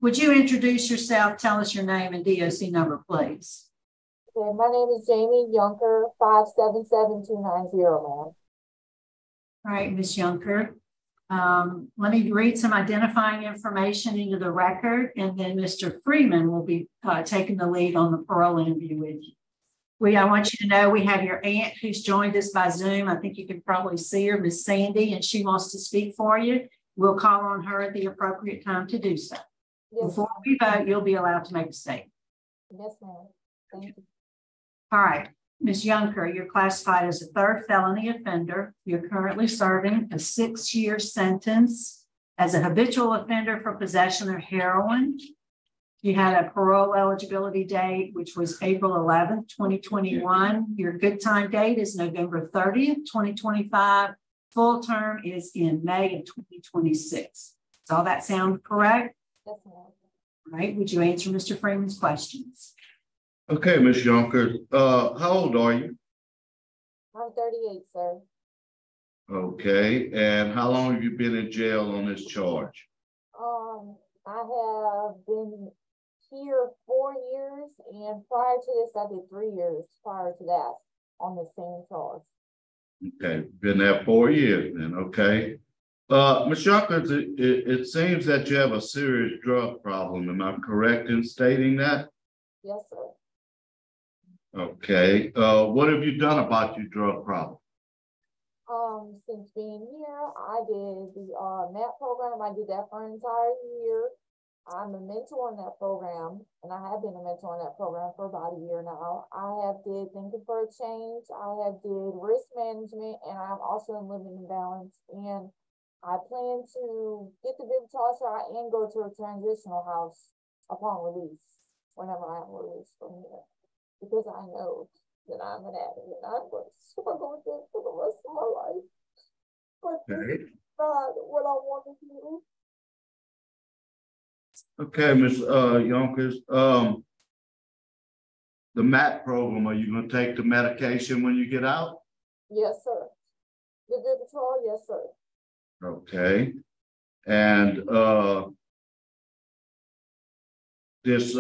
Would you introduce yourself? Tell us your name and DOC number, please. Okay, my name is Jamie Yunker, 577290, ma'am. All right, Ms. Yunker. Let me read some identifying information into the record, and then Mr. Freeman will be taking the lead on the parole interview with you. I want you to know we have your aunt who's joined us by Zoom. I think you can probably see her, Miss Sandy, and she wants to speak for you. We'll call on her at the appropriate time to do so. Yes, before we vote, you'll be allowed to make a statement. Yes, ma'am. Thank you. All right, Ms. Yunker, you're classified as a third felony offender. You're currently serving a 6-year sentence as a habitual offender for possession of heroin. You had a parole eligibility date, which was April 11th, 2021. Your good time date is November 30th, 2025. Full term is in May of 2026. Does all that sound correct? Yes, ma'am. All right. Would you answer Mr. Freeman's questions? Okay, Ms. Yunker. How old are you? I'm 38, sir. Okay. And how long have you been in jail on this charge? I have been here 4 years, and prior to this, I did 3 years prior to that on the same charge. Okay, been there 4 years then, okay. Ms. Yunker, it seems that you have a serious drug problem. Am I correct in stating that? Yes, sir. Okay, what have you done about your drug problem? Since being here, I did the MAP program. I did that for an entire year. I'm a mentor in that program, and I have been a mentor in that program for about a year now. I have did Thinking for a Change. I have did risk management, and I'm also in Living in Balance. And I plan to get the Habitual shot and go to a transitional house upon release, whenever I'm released from here, because I know that I'm an addict and I'm going to struggle with this for the rest of my life. But this is not what I want to do. Okay, Ms. Yonkers, the MAP program, are you going to take the medication when you get out? Yes, sir. The Habitual, yes, sir. Okay. And this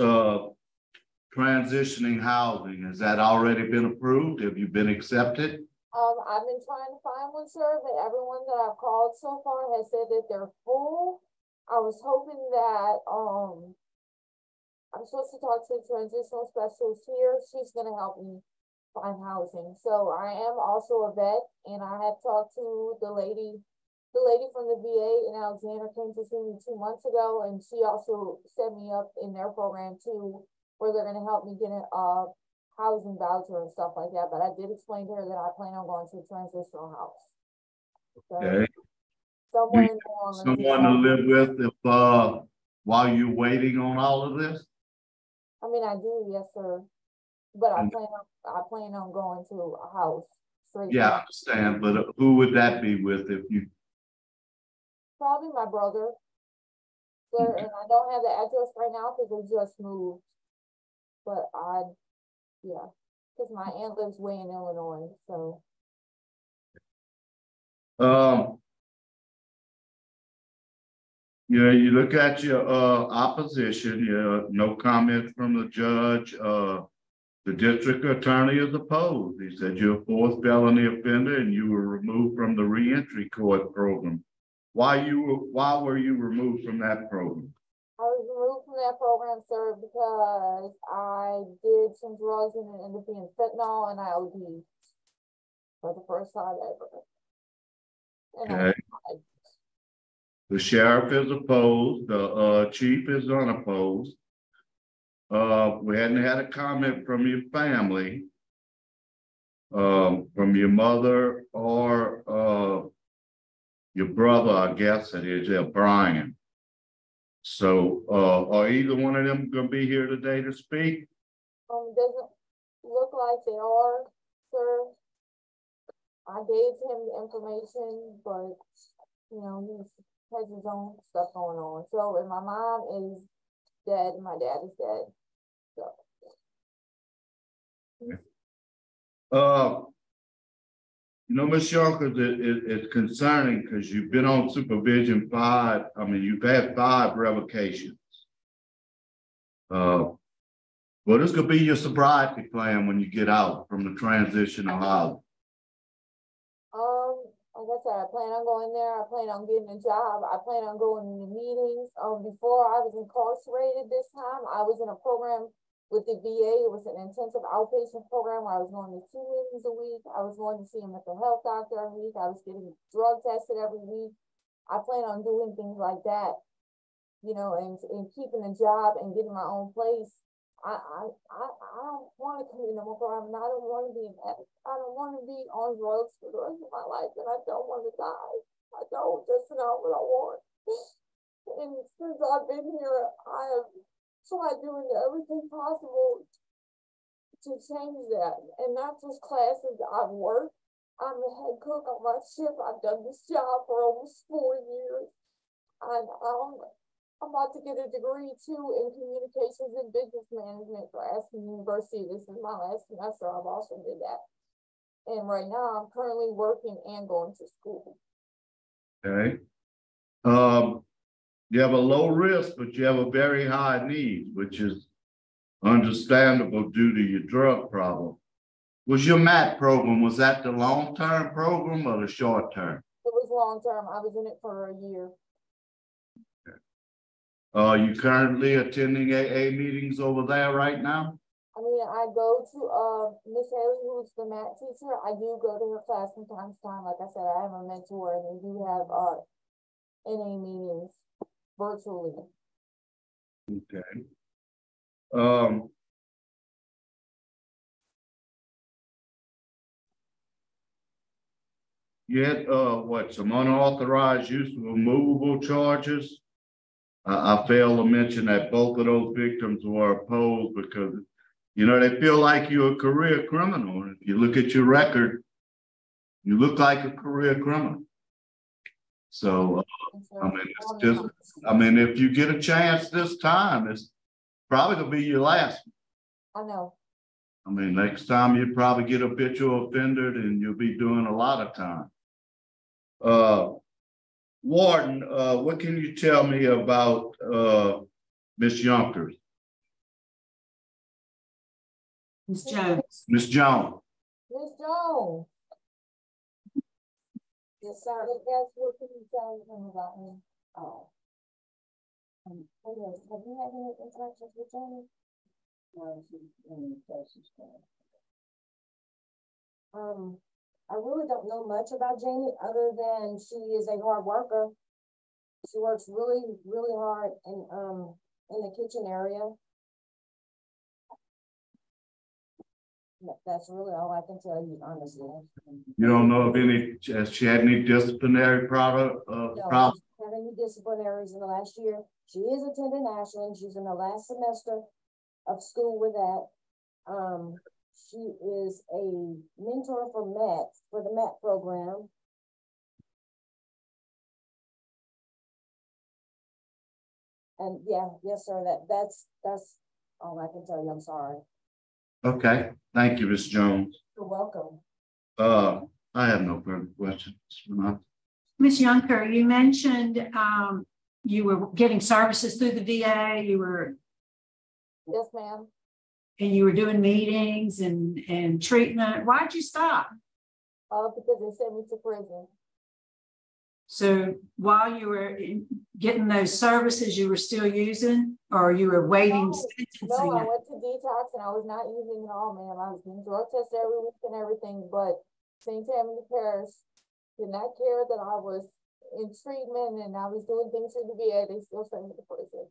transitioning housing, has that already been approved? Have you been accepted? I've been trying to find one, sir, but everyone that I've called so far has said that they're full. I was hoping that I'm supposed to talk to the transitional specialist here. She's going to help me find housing. So I am also a vet, and I have talked to the lady from the VA in Alexander came to see me 2 months ago, and she also set me up in their program too, where they're going to help me get a housing voucher and stuff like that. But I did explain to her that I plan on going to a transitional house. So, okay. someone to live with if while you're waiting on all of this? I mean, I do, yes, sir. But I plan on going to a house. Yeah, I understand. But who would that be with if you? Probably my brother. Sir, okay. And I don't have the address right now because we just moved. But yeah, because my aunt lives way in Illinois, so. Yeah, you look at your opposition, no comment from the judge. The district attorney is opposed. He said you're a 4th felony offender and you were removed from the reentry court program. Why were you removed from that program? I was removed from that program, sir, because I did some drugs and it ended up being fentanyl, and I OD'd for the first time ever. And okay. The sheriff is opposed. The chief is unopposed. We hadn't had a comment from your family, from your mother or your brother, I guess it is, Brian. So are either one of them going to be here today to speak? Doesn't look like they are, sir. I gave him the information, but you know, he has his own stuff going on. So, and my mom is dead, and my dad is dead. So. You know, Ms. Yunker, it's concerning because you've been on supervision 5. I mean, you've had 5 revocations. Well, this could be your sobriety plan when you get out from the transitional housing. Like I said, I plan on going there. I plan on getting a job. I plan on going to meetings. Before I was incarcerated this time, I was in a program with the VA. It was an intensive outpatient program where I was going to 2 meetings a week. I was going to see a mental health doctor every week. I was getting drug tested every week. I plan on doing things like that, you know, and keeping a job and getting my own place. I don't want to commit no more crime, and I don't want to be an addict. I don't want to be on drugs for the rest of my life, and I don't want to die. I don't. That's not what I want. And since I've been here, I have tried doing everything possible to change that, and not just classes. I've worked. I'm the head cook on my ship. I've done this job for almost 4 years, and I'm about to get a degree too in communications and business management for Aspen University. This is my last semester. I've also did that. And right now I'm currently working and going to school. Okay. You have a low risk, but you have a very high need, which is understandable due to your drug problem. Was your MAT program, was that the long-term program or the short-term? It was long-term. I was in it for a year. Are you currently attending AA meetings over there right now? I mean, I go to Miss Haley, who's the math teacher. I do go to her class from time to time. Like I said, I have a mentor, and we do have NA meetings virtually. Okay. Yet, some unauthorized use of removable charges. I failed to mention that both of those victims were opposed because, you know, they feel like you're a career criminal. And if you look at your record, you look like a career criminal. So, I mean, it's just, I mean, if you get a chance this time, it's probably gonna be your last one. I know. I mean, next time you probably get a habitual offender, and you'll be doing a lot of time. Warden, what can you tell me about Miss Yunker? Ms. Jones. Miss Jones. Miss Jones. Yes, sir. Yes, what can you tell him about me? Oh. Have you had any interactions with Jamie? No, she's in the places. I really don't know much about Jamie other than she is a hard worker. She works really, really hard in the kitchen area. That's really all I can tell you, honestly. You don't know if has she had any disciplinary problems? No, she hasn't had any disciplinaries in the last year. She is attending Ashland. She's in the last semester of school with that. She is a mentor for math, for the math program. And yeah, yes, sir. That's all I can tell you. I'm sorry. Okay, thank you, Ms. Jones. You're welcome. I have no further questions. Ms. Yunker, you mentioned you were getting services through the VA. You were. Yes, ma'am. And you were doing meetings and treatment. Why'd you stop? Because they sent me to prison. So while you were getting those services, you were still using, or you were waiting? No, I went to detox and I was not using at all, ma'am. I was getting drug tested every week and everything, but St. Tammany Parish did not care that I was in treatment and I was doing things through the VA. They still sent me to prison.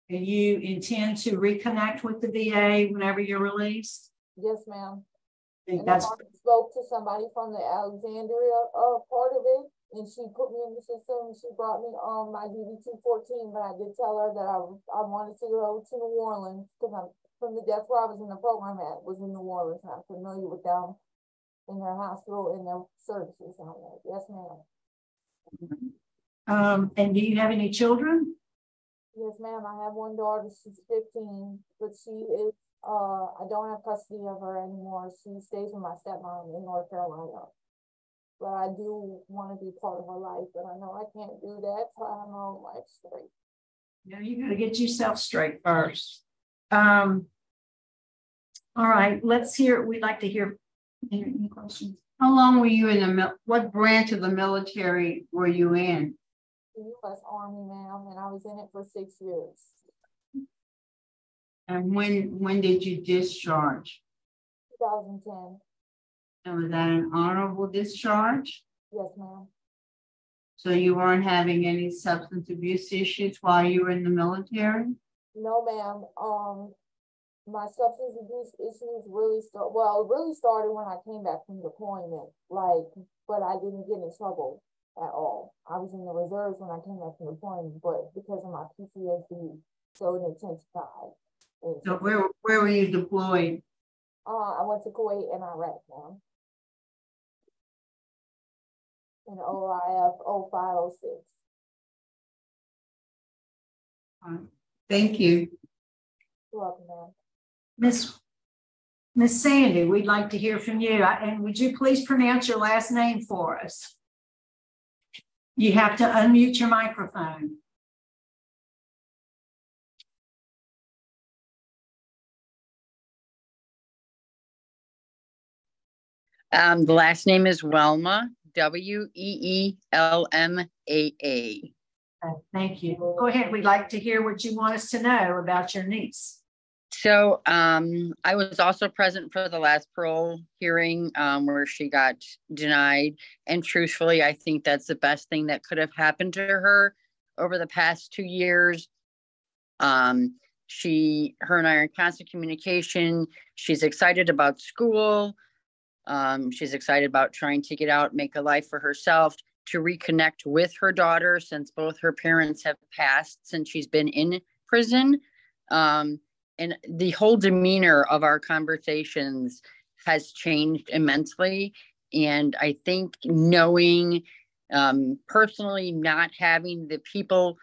And you intend to reconnect with the VA whenever you're released? Yes, ma'am. And I spoke to somebody from the Alexandria part of it, and she put me in the system. She brought me on my DD-214, but I did tell her that I wanted to go to New Orleans because I'm from that's where I was in the program at, was in New Orleans. And I'm familiar with them in their hospital and their services. Yes, ma'am. And do you have any children? Yes, ma'am. I have one daughter. She's 15, but she is, I don't have custody of her anymore. She stays with my stepmom in North Carolina. But I do want to be part of her life, but I know I can't do that till I have my own life straight. You know, you got to get yourself straight first. All right, we'd like to hear any questions. How long were you in what branch of the military were you in? The U.S. Army, ma'am, and I was in it for 6 years. And when did you discharge? 2010. And was that an honorable discharge? Yes, ma'am. So you weren't having any substance abuse issues while you were in the military? No, ma'am. My substance abuse issues really started when I came back from deployment, but I didn't get in trouble at all. I was in the reserves when I came back from deployment, but because of my PTSD, so it intensified. So where were you deployed? I went to Kuwait and Iraq, ma'am. In OIF 0506. Thank you. You're welcome, ma'am. Miss Sandy, we'd like to hear from you. And would you please pronounce your last name for us? You have to unmute your microphone. The last name is Welma, W-E-E-L-M-A-A. Thank you. Go ahead. We'd like to hear what you want us to know about your niece. So I was also present for the last parole hearing where she got denied. And truthfully, I think that's the best thing that could have happened to her over the past 2 years. Her and I are in constant communication. She's excited about school. She's excited about trying to get out, make a life for herself, to reconnect with her daughter since both her parents have passed since she's been in prison. And the whole demeanor of our conversations has changed immensely. And I think knowing personally not having the people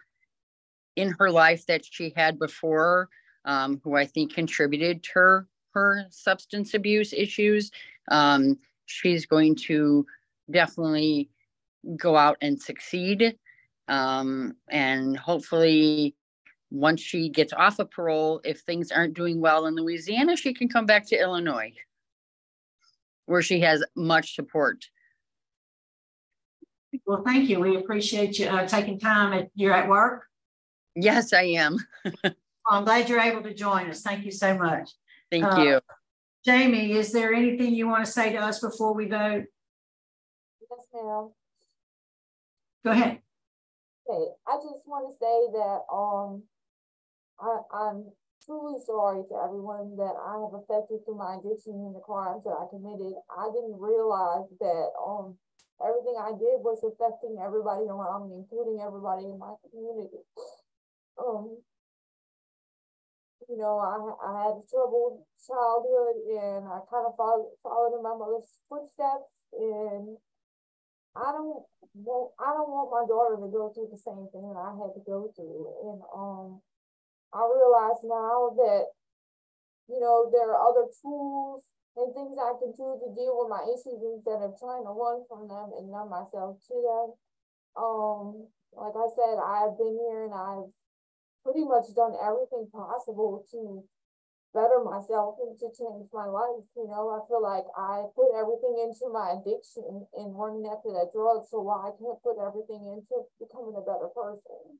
in her life that she had before, who I think contributed to her substance abuse issues, she's going to definitely go out and succeed. And hopefully once she gets off of parole, if things aren't doing well in Louisiana, she can come back to Illinois, where she has much support. Well, thank you. We appreciate you taking time. You're at work? Yes, I am. Well, I'm glad you're able to join us. Thank you so much. Thank you. Jamie, is there anything you want to say to us before we vote? Yes, ma'am. Go ahead. Okay, I just want to say that I'm truly sorry to everyone that I have affected through my addiction and the crimes that I committed. I didn't realize that everything I did was affecting everybody around me, including everybody in my community. You know, I had a troubled childhood, and I kind of followed in my mother's footsteps, and I don't want my daughter to go through the same thing that I had to go through. And I realize now that, you know, there are other tools and things I can do to deal with my issues instead of trying to run from them and numb myself to them. Like I said, I've been here and I've pretty much done everything possible to better myself and to change my life. You know, I feel like I put everything into my addiction and running after that drug, so why I can't put everything into becoming a better person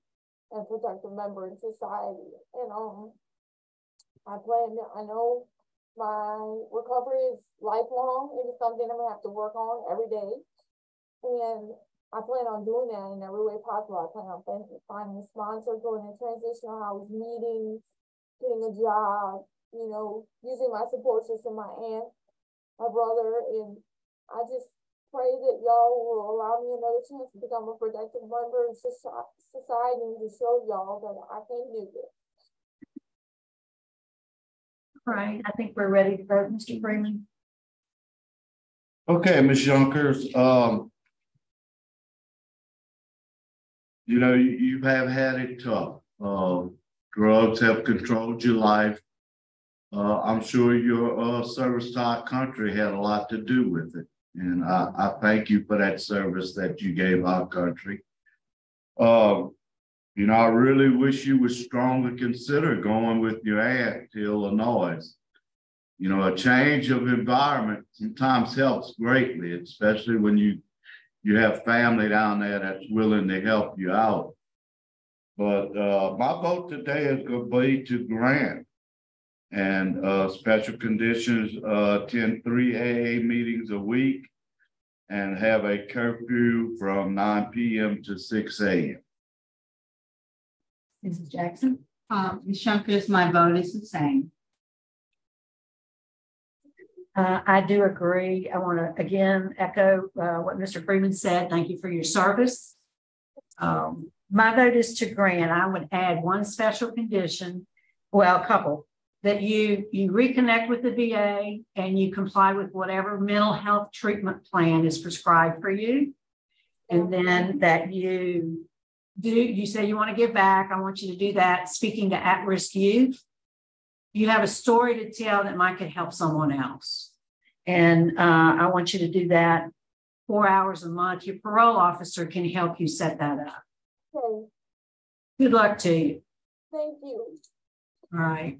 and productive member in society. And I know my recovery is lifelong. It is something I'm gonna have to work on every day, and I plan on doing that in every way possible. I plan on finding a sponsor, going to transitional house meetings, getting a job, you know, using my support system, my aunt, my brother, and I just pray that y'all will allow me another chance to become a productive member of society and to show y'all that I can do this. All right, I think we're ready to vote, Mr. Freeman. Okay, Ms. Yunkers, you know, you have had it tough. Drugs have controlled your life. I'm sure your service to our country had a lot to do with it. And I thank you for that service that you gave our country. You know, I really wish you would strongly consider going with your aunt to Illinois. You know, a change of environment sometimes helps greatly, especially when you have family down there that's willing to help you out. But my vote today is going to be to grant. And special conditions, attend 3 AA meetings a week and have a curfew from 9 p.m. to 6 a.m. Mrs. Jackson? Ms. Yunkers, my vote is the same. I do agree. I want to again echo what Mr. Freeman said. Thank you for your service. My vote is to grant. I would add one special condition, well, a couple, that you reconnect with the VA and you comply with whatever mental health treatment plan is prescribed for you. And then that you say you want to give back. I want you to do that. Speaking to at-risk youth, you have a story to tell that might could help someone else. And I want you to do that 4 hours a month. Your parole officer can help you set that up. Okay, Good luck to you. thank you. All right.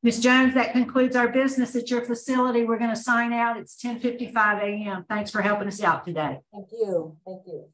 Ms. Jones, that concludes our business at your facility. We're going to sign out. It's 10:55 a.m. Thanks for helping us out today. Thank you. Thank you.